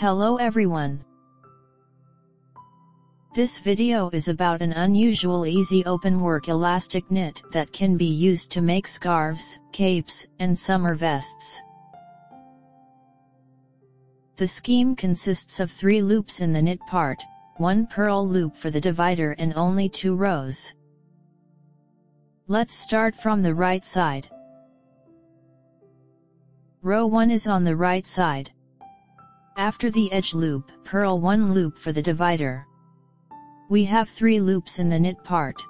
Hello everyone. This video is about an unusual easy openwork elastic knit that can be used to make scarves, capes, and summer vests. The scheme consists of 3 loops in the knit part, 1 purl loop for the divider and only 2 rows. Let's start from the right side. Row 1 is on the right side. After the edge loop, purl 1 loop for the divider. We have 3 loops in the knit part.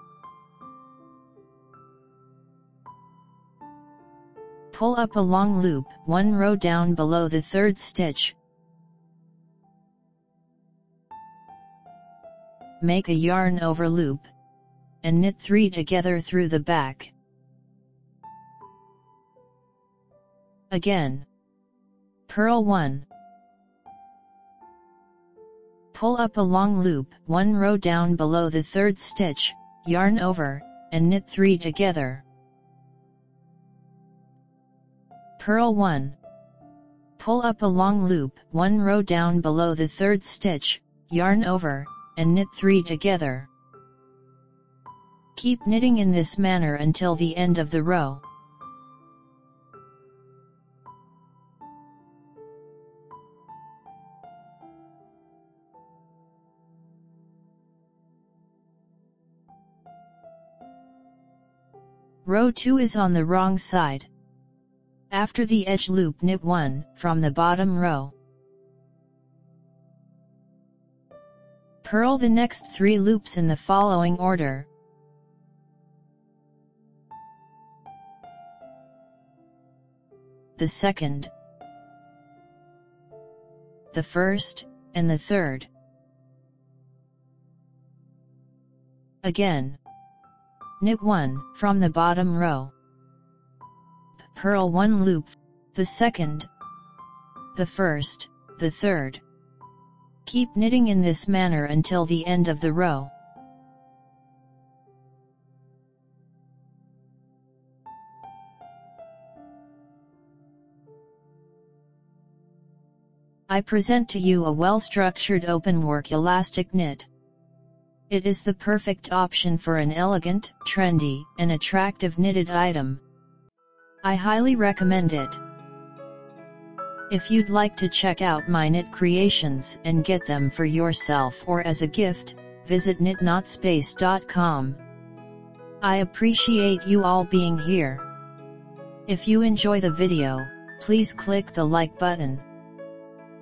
Pull up a long loop, 1 row down below the 3rd stitch. Make a yarn over loop, and knit 3 together through the back. Again. Purl 1. Pull up a long loop, 1 row down below the 3rd stitch, yarn over, and knit 3 together. Purl 1. Pull up a long loop, 1 row down below the 3rd stitch, yarn over, and knit 3 together. Keep knitting in this manner until the end of the row. Row 2 is on the wrong side. After the edge loop, knit 1 from the bottom row. Purl the next 3 loops in the following order. The 2nd, the 1st, and the 3rd. Again. Knit 1 from the bottom row. Purl 1 loop, the 2nd, the 1st, the 3rd. Keep knitting in this manner until the end of the row. I present to you a well-structured openwork elastic knit. It is the perfect option for an elegant, trendy, and attractive knitted item. I highly recommend it. If you'd like to check out my knit creations and get them for yourself or as a gift, visit knitnotspace.com. I appreciate you all being here. If you enjoy the video, please click the like button.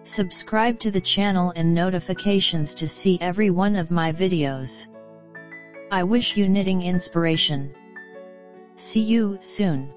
Subscribe to the channel and notifications to see every one of my videos. I wish you knitting inspiration. See you soon.